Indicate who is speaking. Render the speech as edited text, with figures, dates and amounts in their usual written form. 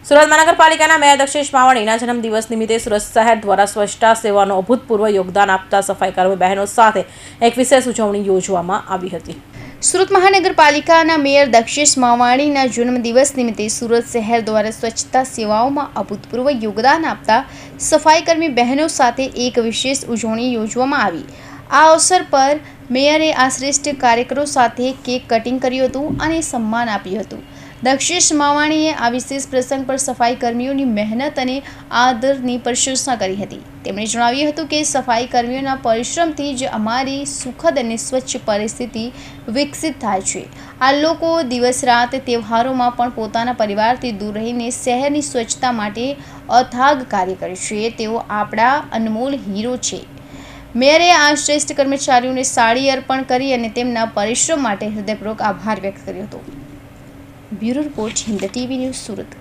Speaker 1: સુરત મહાનગરપાલિકાના મેયર દક્ષેશ માવાણીના જન્મદિવસ નિમિત્તે સુરત શહેર દ્વારા સ્વચ્છતા સેવાનો અભૂતપૂર્વ યોગદાન આપતા સફાઈકર્મી બહેનો સાથે એક વિશેષ ઉજવણી યોજવામાં આવી હતી।
Speaker 2: સુરત મહાનગરપાલિકાના મેયર દક્ષેશ માવાણીના જન્મદિવસ નિમિત્તે સુરત શહેર દ્વારા સ્વચ્છતા સેવાઓમાં અભૂતપૂર્વ યોગદાન આપતા સફાઈકર્મી બહેનો સાથે એક વિશેષ ઉજવણી યોજવામાં આવી। આ અવસર પર મેયરે આ શ્રેષ્ઠ કાર્યકરો સાથે કેક કટિંગ કર્યું હતું અને સન્માન આપ્યું હતું। દક્ષેશ માવાણીએ આ વિશેષ પ્રસંગ પર સફાઈ કર્મીઓની મહેનત અને આદરની પ્રશંસા કરી હતી। તેમણે જણાવ્યું હતું કે સફાઈ કર્મીઓના પરિશ્રમથી જ અમારી સુખદ અને સ્વચ્છ પરિસ્થિતિ વિકસિત થાય છે। આ લોકો દિવસ રાત તહેવારોમાં પણ પોતાના પરિવારથી દૂર રહીને શહેરની સ્વચ્છતા માટે અથાગ કાર્ય કરે છે। તેઓ આપણા અનમોલ હીરો છે। મેયરે આ શ્રેષ્ઠ કર્મચારીઓને સાડી અર્પણ કરી અને તેમના પરિશ્રમ માટે હૃદયપૂર્વક આભાર વ્યક્ત કર્યો હતો। Bureau report, Hind TV news, Surat.